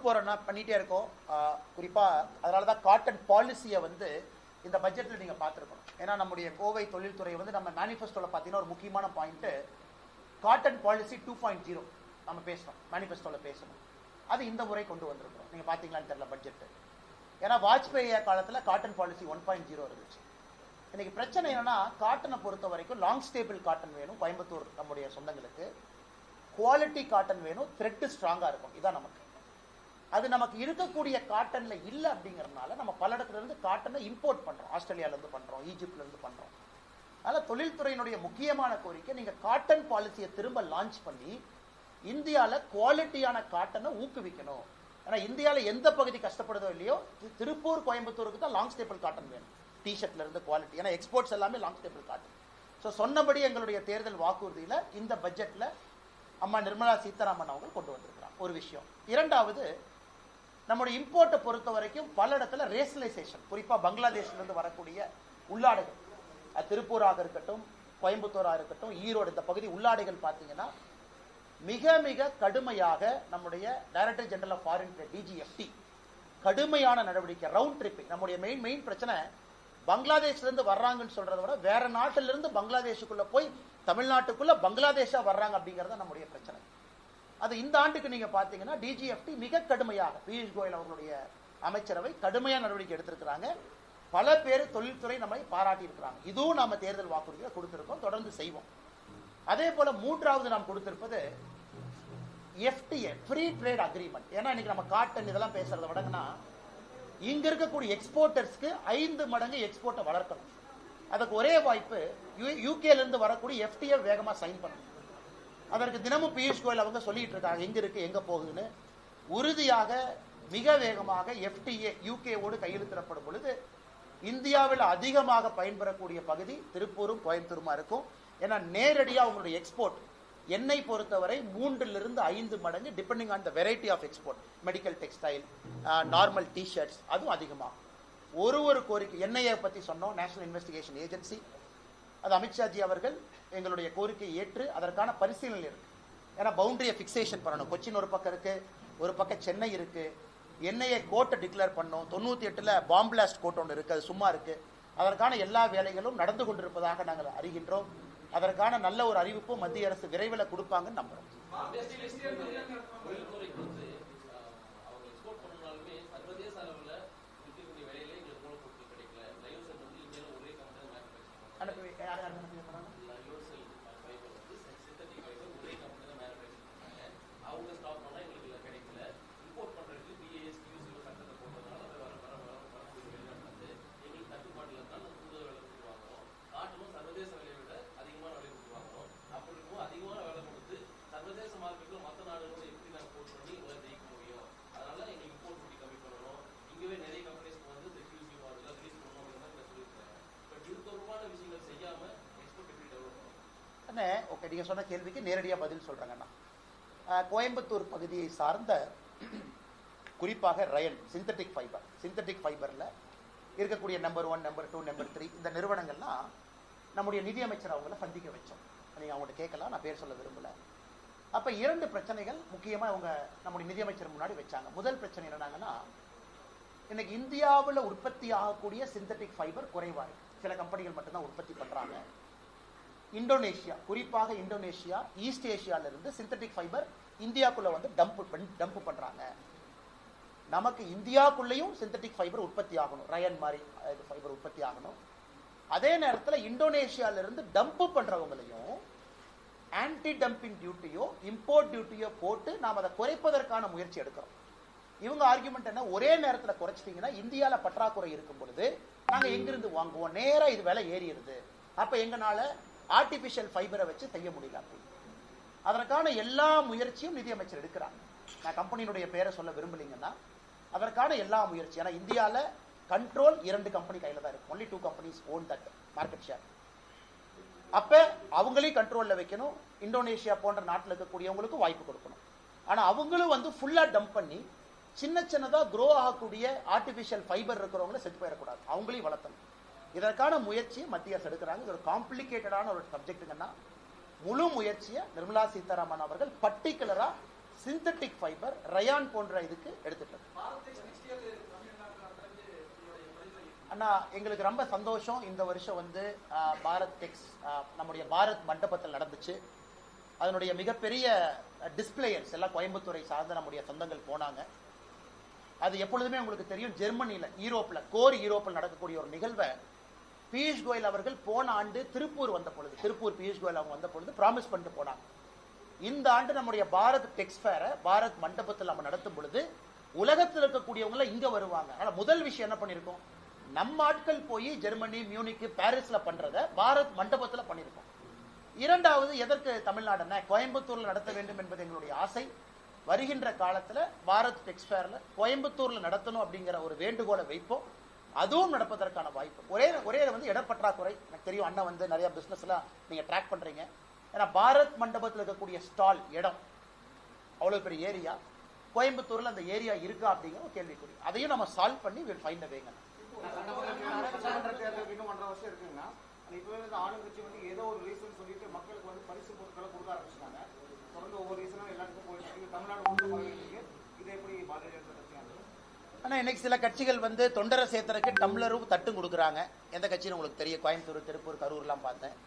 போறோம்னா பண்ணிட்டே இருக்கோம். குறிப்பா அதனால தான் காட்டன் பாலிசியை வந்து இந்த பட்ஜெட்ல நீங்க பார்த்துருக்கணும். ஏன்னா நம்முடைய கோவை தொழில்துறை வந்து நம்ம மேனிஃபெஸ்டோல பார்த்தீங்கன்னா ஒரு முக்கியமான பாயிண்ட் காட்டன் பாலிசி 2.0 நம்ம பேசணும், மேனிஃபெஸ்டோல பேசணும். அது இந்த முறை கொண்டு வந்திருக்கிறோம். நீங்க பாத்தீங்களான்னு தெரியல பட்ஜெட். ஏன்னா வாஜ்பாய் காலத்துல காட்டன் பாலிசி 1.0 இருந்துச்சு. இன்னைக்கு பிரச்சனை என்னன்னா காட்டனை பொறுத்த வரைக்கும் லாங் ஸ்டேபிள் காட்டன் வேணும் கோயம்புத்தூர் நம்முடைய சொந்தங்களுக்கு, குவாலிட்டி காட்டன் வேணும், த்ரெட் ஸ்ட்ராங்கா இருக்கும். இதான் நமக்கு. அது நமக்கு இருக்கக்கூடிய காட்டன்ல இல்ல அப்படிங்கறதுனால நம்ம பல இடத்துல இருந்து காட்டனை இம்போர்ட் பண்றோம். ஆஸ்திரேலியால இருந்து பண்றோம், ஈஜிப்ட்ல இருந்து பண்றோம். அதனால தொழில்துறையினுடைய முக்கியமான கோரிக்கை நீங்க காட்டன் பாலிசியை திரும்ப லான்ச் பண்ணி இந்தியால குவாலிட்டியான காட்டனை ஊக்குவிக்கணும். ஏன்னா இந்தியால எந்த பகுதி கஷ்டப்படுதோ இல்லையோ திருப்பூர் கோயம்புத்தூருக்கு தான் லாங் ஸ்டேபிள் காட்டன் வேணும். டிஷர்ட்ல இருந்து குவாலிட்டி, ஏன்னா எக்ஸ்போர்ட்ஸ் எல்லாமே லாங் ஸ்டேபிள் காட்டன். ஸோ சொன்னபடி எங்களுடைய தேர்தல் வாக்குறுதியில இந்த பட்ஜெட்ல அம்மா நிர்மலா சீதாராமன் அவங்க கொண்டு வந்திருக்கிறாங்க ஒரு விஷயம். இரண்டாவது, நம்முடைய இம்போர்ட்டை பொறுத்த வரைக்கும் பல இடத்துல ரேஷனலைசேஷன், குறிப்பா பங்களாதேஷ்ல இருந்து வரக்கூடிய உள்ளாடைகள், அது திருப்பூராக இருக்கட்டும், கோயம்புத்தூராக இருக்கட்டும், ஈரோடு இந்த பகுதி உள்ளாடைகள் பார்த்தீங்கன்னா மிக மிக கடுமையாக நம்முடைய director general of foreign trade DGFT கடுமையான நடவடிக்கை, ரவுண்ட் ட்ரிப்பிங். நம்முடைய மெயின் பிரச்சனை பங்களாதேஷ்ல இருந்து வர்றாங்கன்னு சொல்றதை விட வேற நாட்டில இருந்து பங்களாதேஷுக்குள்ள போய் தமிழ்நாட்டுக்குள்ள பங்களாதேஷா வர்றாங்க அப்படிங்கறத நம்முடைய பிரச்சனை. அது இந்த ஆண்டுக்கு நீங்க பாத்தீங்கன்னா டிஜிஎஃப்டி மிக கடுமையாக பியூஷ் கோயல் அவர்களுடைய அமைச்சரவை கடுமையான நடவடிக்கை எடுத்திருக்கிறாங்க. பல பேர் தொழில்துறை நம்மை பாராட்டி இருக்கிறாங்க. இதுவும் நாம தேர்தல் வாக்குறுதியை கொடுத்திருக்கோம், தொடர்ந்து செய்வோம். அதே போல மூன்றாவது நாம் கொடுத்திருப்பது எஃப்டிஏ, ஃப்ரீ ட்ரேட் அக்ரிமெண்ட். ஏன்னா இன்னைக்கு நம்ம காட்டன் இதெல்லாம் பேசுறத விடங்கன்னா இங்க இருக்கக்கூடிய எக்ஸ்போர்ட்டர்ஸ்க்கு 5 மடங்கு எக்ஸ்போர்ட்டை வளர்க்கணும். அதுக்கு ஒரே வாய்ப்பு யூகேல இருந்து வரக்கூடிய எஃப்டிஏ வேகமா சைன் பண்ணணும். அதற்கு தினமும் பியூஷ் கோயல் அவங்க சொல்லிட்டு இருக்காங்க எங்க இருக்கு எங்க போகுதுன்னு. உறுதியாக மிக வேகமாக எஃப்டிஏ யூகேவோடு கையெழுத்திடப்படும் பொழுது இந்தியாவில் அதிகமாக பயன்பெறக்கூடிய பகுதி திருப்பூரும் கோயம்புத்தூருமா இருக்கும். ஏன்னா நேரடியாக உங்களுடைய எக்ஸ்போர்ட் எண்ணெய் பொறுத்தவரை 3 to 5 மடங்கு depending on the variety of export, medical textile, normal T-shirts, அதுவும் அதிகமாக. ஒரு கோரிக்கை எண்ணெயை பத்தி சொன்னோம், நேஷனல் இன்வெஸ்டிகேஷன் ஏஜென்சி, அது அமித்ஷாஜி அவர்கள் எங்களுடைய கோரிக்கையை ஏற்று அதற்கான பரிசீலனை இருக்கு. ஏன்னா பவுண்டரியை பிக்சேஷன் பண்ணணும். கொச்சின் ஒரு பக்கம் இருக்கு, ஒரு பக்கம் சென்னை இருக்கு. என்ஐஏ கோர்ட்டை டிக்ளேர் பண்ணோம். 98ல் பாம் பிளாஸ்ட் கோர்ட் ஒன்று இருக்கு, அது சும்மா இருக்கு. அதற்கான எல்லா வேலைகளும் நடந்து கொண்டிருப்பதாக நாங்கள் அறிகின்றோம். அதற்கான நல்ல ஒரு அறிவிப்பும் மத்திய அரசு விரைவில் கொடுப்பாங்கன்னு நம்புறோம். ஓகே, நீங்க சொன்ன கேள்விக்கு நேரடியாக பதில் சொல்றாங்கன்னா, கோயம்புத்தூர் பகுதியை சார்ந்த குறிப்பாக ரயன் சிந்தட்டிக் ஃபைபர்ல இருக்கக்கூடிய நம்பர் 1, நம்பர் 2, நம்பர் 3 இந்த நிறுவனங்கள்லாம் நம்முடைய நிதியமைச்சர் அவங்கள சந்திக்க வச்சோம். நீங்க அவங்கள்ட்ட கேட்கலாம், நான் பேர் சொல்ல விரும்பல. அப்ப 2 பிரச்சனைகள் முக்கியமா அவங்க நம்முடைய நிதியமைச்சர் முன்னாடி வச்சாங்க. முதல் பிரச்சனை என்னன்னாங்கன்னா, இன்னைக்கு இந்தியாவில் உற்பத்தி ஆகக்கூடிய சிந்தட்டிக் ஃபைபர் குறைவா இருக்கு. சில கம்பெனிகள் மட்டும்தான் உற்பத்தி பண்றாங்க. இந்தோனேஷியா, குறிப்பாக இந்தோனேஷியா, ஈஸ்ட் ஏஷியால இருந்து சிந்தட்டிக் ஃபைபர் இந்தியாக்குள்ள வந்து டம்ப் பண்றாங்க. நமக்கு இந்தியாக்குள்ளேயும் சிந்தட்டிக் ஃபைபர் உற்பத்தி ஆகணும், ரயன் மாதிரி ஃபைபர் உற்பத்தி ஆகணும். அதே நேரத்தில் இந்தோனேஷியால இருந்து டம்ப் பண்றவங்களையும் ஆன்டி டம்பிங் டியூட்டியோ இம்போர்ட் டியூட்டியோ போட்டு நாம் அதை குறைப்பதற்கான முயற்சி எடுக்கிறோம். இவங்க ஆர்குமெண்ட் என்ன, ஒரே நேரத்தில் குறைச்சிட்டீங்கன்னா இந்தியால பற்றாக்குறை இருக்கும் பொழுது நாங்க எங்கிருந்து வாங்குவோம், நேரா இது விலை ஏறிடுது. அப்ப எங்கனால ஆர்டிபிஷியல் ஃபைபரை வச்சு செய்ய முடியல. அதற்கான எல்லா முயற்சியும் நிதியமைச்சர் எடுக்கிறாங்க. நான் கம்பெனியினுடைய பேரை சொல்ல விரும்பலீங்கன்னா அதற்கான எல்லா முயற்சி, ஏன்னா இந்தியால கண்ட்ரோல் 2 கம்பெனி கையில தான் இருக்கு. only 2 companies own that market share. அப்ப அவங்களையும் கண்ட்ரோல்ல வைக்கணும். இந்தோனேஷியா போன்ற நாட்டில் இருக்கக்கூடியவங்களுக்கு வாய்ப்பு கொடுக்கணும். ஆனா அவங்களும் வந்து ஃபுல்லா டம்ப் பண்ணி சின்னதா க்ரோ ஆகக்கூடிய ஆர்டிபிஷியல் ஃபைபர் இருக்கிறவங்கள செட் போயிடக்கூடாது, அவங்களையும் வளர்த்தணும். இதற்கான முயற்சியை மத்திய அரசு எடுக்கிறாங்க. இது ஒரு காம்ப்ளிகேட்டடான ஒரு சப்ஜெக்ட்டுங்கன்னா முழு முயற்சியை நிர்மலா சீதாராமன் அவர்கள் பர்டிகுலரா சிந்தட்டிக் ஃபைபர், ரயான் போன்ற இதுக்கு எடுத்துட்டு அண்ணா எங்களுக்கு ரொம்ப சந்தோஷம். இந்த வருஷம் வந்து பாரத் டெக்ஸ் நம்முடைய பாரத் மண்டபத்தில் நடந்துச்சு. அதனுடைய மிகப்பெரிய டிஸ்பிளேயர்ஸ் எல்லாம் கோயம்புத்தூரை சார்ந்த நம்முடைய சொந்தங்கள் போனாங்க. அது எப்பொழுதுமே உங்களுக்கு தெரியும், ஜெர்மனியில் கோர் யூரோப்பில் நடக்கக்கூடிய ஒரு நிகழ்வை பியூஷ் கோயல் அவர்கள் போன ஆண்டு திருப்பூர் பியூஷ் கோயல் அவங்க வந்த பொழுது ப்ராமிஸ் பண்ணிட்டு போனாங்க. இந்த ஆண்டு நம்முடைய பாரத் டெக்ஸ் ஃபேரை பாரத் மண்டபத்தில் நம்ம நடத்தும் பொழுது உலகத்தில் இருக்கக்கூடியவங்க இங்க வருவாங்க. அதனால முதல் விஷயம் என்ன பண்ணிருக்கோம், நம்ம ஆட்கள் போய் ஜெர்மனி, மியூனிக், பாரிஸ்ல பண்றத பாரத் மண்டபத்தில் பண்ணிருக்கோம். இரண்டாவது, எதற்கு தமிழ்நாடுன்னா கோயம்புத்தூர்ல நடத்த வேண்டும் என்பது எங்களுடைய ஆசை. வருகின்ற காலத்துல பாரத் டெக்ஸ் ஃபேர்ல கோயம்புத்தூர்ல நடத்தணும் அப்படிங்கிற ஒரு வேண்டுகோளை வைப்போம். அதுவும் நடப்பதற்கான வாய்ப்பு. ஒரே வந்து இடப்பற்றாக்குறை. எனக்கு தெரியும், அண்ணன் வந்து நிறைய பிசினஸ் எல்லாம் நீங்க ட்ராக் பண்றீங்க. ஏன்னா பாரத் மண்டபத்தில் இருக்கக்கூடிய ஸ்டால் இடம் அவ்வளவு பெரிய ஏரியா, கோயம்புத்தூர்ல அந்த ஏரியா இருக்கா அப்படிங்கிற ஒரு கேள்விக்குறி. அதையும் நம்ம சால்வ் பண்ணி வில் ஃபைண்ட் அ வேங்க. இன்னும் 1.5 வருஷம் இருக்குங்கன்னா இப்போ ஆளுங்கட்சி வந்து ஏதோ ஒரு ரீசன் சொல்லிட்டு மக்களுக்கு வந்து பரிசு பொருட்களை கொடுக்க ஆரம்பிச்சிட்டாங்க. தொடர்ந்து ஒவ்வொரு ரீசனும் எல்லாத்துக்கும் போயிட்டு தமிழ்நாடு முழுக்க இதை எப்படி பாரதிய ஜனதா கட்சி? ஆனா இன்னைக்கு சில கட்சிகள் வந்து தொண்டரை சேர்த்தறதுக்கு டம்ளரும் தட்டும் கொடுக்குறாங்க. எந்த கட்சின்னு உங்களுக்கு தெரியும், கோயம்புத்தூர், திருப்பூர், கரூர்லாம் பார்த்தேன்.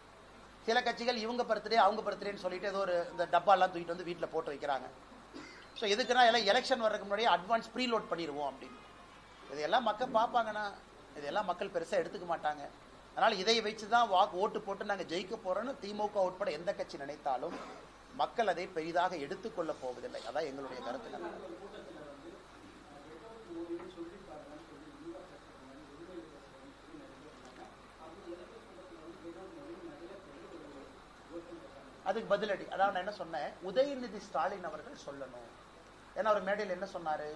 சில கட்சிகள் இவங்க பர்த்டே அவங்க பர்த்டேன்னு சொல்லிட்டு ஏதோ ஒரு இந்த டப்பாலாம் தூக்கிட்டு வந்து வீட்டில் போட்டு வைக்கிறாங்க. ஸோ எதுக்குன்னா எல்லாம் எலெக்ஷன் வர்றதுக்கு முன்னாடியே அட்வான்ஸ் ப்ரீலோட் பண்ணிடுவோம் அப்படின்னு. இதெல்லாம் மக்கள் பார்ப்பாங்கன்னா இதெல்லாம் மக்கள் பெருசாக எடுத்துக்க மாட்டாங்க. அதனால இதை வச்சு தான் ஓட்டு போட்டு நாங்கள் ஜெயிக்க போறோம்னு திமுக உட்பட எந்த கட்சி நினைத்தாலும் மக்கள் அதை பெரிதாக எடுத்துக்கொள்ள போவதில்லை. அதான் எங்களுடைய கருத்து. அதுக்கு பதிலடி, அதாவது நான் என்ன சொன்னேன், உதயநிதி ஸ்டாலின் அவர்கள் சொல்லணும். ஏன்னா அவர் மேடையில் என்ன சொன்னாரு,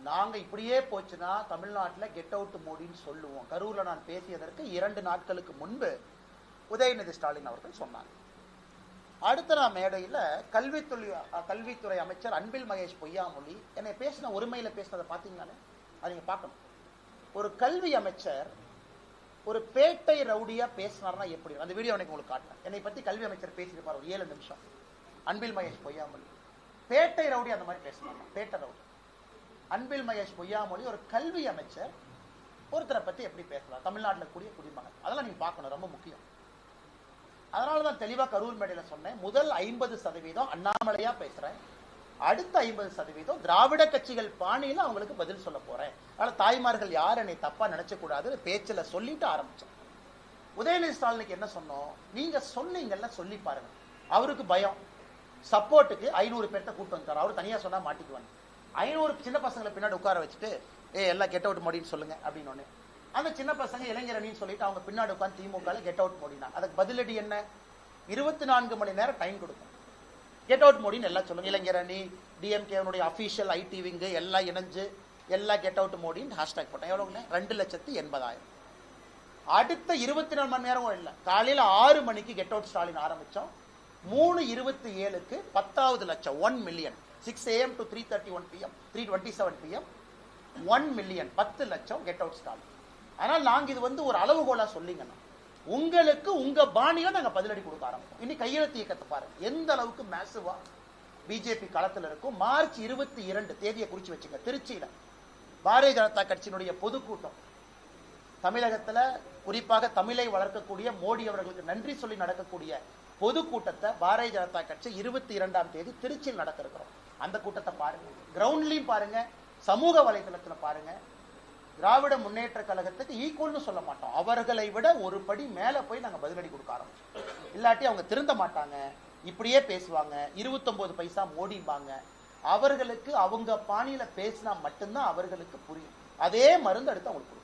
நாங்க இப்படியே போச்சுன்னா தமிழ்நாட்டில் கெட் அவுட் மோடின்னு சொல்லுவோம். கரூர்ல நான் பேசியதற்கு 2 நாட்களுக்கு முன்பு உதயநிதி ஸ்டாலின் அவர்கள் சொன்னாங்க. அடுத்த நான் மேடையில் கல்வித்துறை அமைச்சர் அன்பில் மகேஷ் பொய்யாமொழி என்னை பேசின ஒருமையில பேசினதை பார்த்தீங்கன்னாலே அது நீங்க பார்க்கணும். ஒரு கல்வி அமைச்சர் ஒரு பேட்டை ரவுடியா பேசினார்னா எப்படி, அந்த வீடியோ எனக்கு உங்களுக்கு காட்டுறேன். என்னை பத்தி கல்வி அமைச்சர் பேசியிருப்பார் ஒரு 7 நிமிஷம். அன்பில் மகேஷ் பொய்யாமொழி பேட்டை ரவுடி அந்த மாதிரி பேசினாங்க. பேட்டை ரவுடி அன்பில் மகேஷ் பொய்யாமொழி ஒரு கல்வி அமைச்சர் ஒருத்தரை பத்தி எப்படி பேசலாம், தமிழ்நாட்டில் கூடிய குடிமகன், அதெல்லாம் நீங்க பார்க்கணும், ரொம்ப முக்கியம். அதனாலதான் தெளிவா கரூர் மேடையில சொன்னேன், முதல் 50% அண்ணாமலையா பேசுறேன், அடுத்த 50% திராவிட கட்சிகள் பாணியில அவங்களுக்கு பதில் சொல்ல போறேன். அதனால தாய்மார்கள் யார் என்னை தப்பா நினைச்ச கூடாது பேச்சுல சொல்லிட்டு ஆரம்பிச்சோம். உதயநிதி ஸ்டாலினுக்கு என்ன சொன்னோம், நீங்க சொன்னீங்கல்ல சொல்லி பாருங்க. அவருக்கு பயம், சப்போர்ட்டுக்கு 500 பேர்த்த கூட்டு வந்துட்டார். அவர் தனியா சொன்னா மாட்டிக்குவாங்க. 500 சின்ன பசங்களை பின்னாடி உட்கார வச்சுட்டு எல்லாம் கெட் அவுட் மோடின்னு சொல்லுங்க அப்படின்னு. அந்த சின்ன பசங்க இளைஞரணின்னு சொல்லிட்டு அவங்க பின்னாடி உட்காந்து திமுக கெட் அவுட் மோடினா அதுக்கு பதிலடி என்ன, 24 மணி நேரம் டைம் கொடுக்கும். கெட் அவுட் மோடின்னு எல்லாம் சொல்லுங்க. இளைஞரணி, டிஎம்கே அபிஷியல் ஐடி விங்கு எல்லாம் இணைஞ்சு எல்லாம் கெட் அவுட் மோடின்னு ஹேஷ்டாக் போட்டேன். எவ்வளவுங்க, 2,80,000. அடுத்த 24 மணி நேரம் இல்லை, காலையில 6 மணிக்கு கெட் அவுட் ஸ்டாலின் ஆரம்பிச்சோம். 3:27க்கு 10வது லட்சம், 1 million. 6 AM to 3:31 PM, 3:27 PM, 1 million, 10 லட்சம் கெட் அவுட் ஸ்டாலின். ஆனால் நாங்க இது வந்து ஒரு அளவுகோலா சொல்லிங்கன்னா உங்களுக்கு உங்க பாணியில நாங்க பதிலடி கொடுக்க ஆரம்பிச்சோம். இன்னைக்கு கையெழுத்து இயக்கத்தை பாருங்க எந்த அளவுக்கு மேசிவா பிஜேபி களத்தில் இருக்கும். மார்ச் 22 தேதியை குறிச்சு வச்சுங்க, திருச்சியில பாரதிய ஜனதா கட்சியினுடைய பொதுக்கூட்டம். தமிழகத்துல குறிப்பாக தமிழை வளர்க்கக்கூடிய மோடி அவர்களுக்கு நன்றி சொல்லி நடக்கக்கூடிய பொதுக்கூட்டத்தை பாரதிய ஜனதா கட்சி 22ஆம் தேதி திருச்சியில் நடக்க இருக்கிறோம். அந்த கூட்டத்தை பாருங்க, கிரவுண்ட்லயும் பாருங்க, சமூக வலைதளத்துல பாருங்க. திராவிட முன்னேற்ற கழகத்துக்கு ஈக்குவல்னு சொல்ல மாட்டோம், அவர்களை விட ஒரு படி மேல போய் நாங்க பதிலடி கொடுக்க ஆரம்பிச்சோம். இல்லாட்டி அவங்க திருந்த மாட்டாங்க, இப்படியே பேசுவாங்க, 29 பைசா மோடிம்பாங்க. அவர்களுக்கு அவங்க பாணியில பேசினா மட்டும்தான் அவர்களுக்கு புரியும். அதே மருந்து எடுத்து அவங்களுக்கு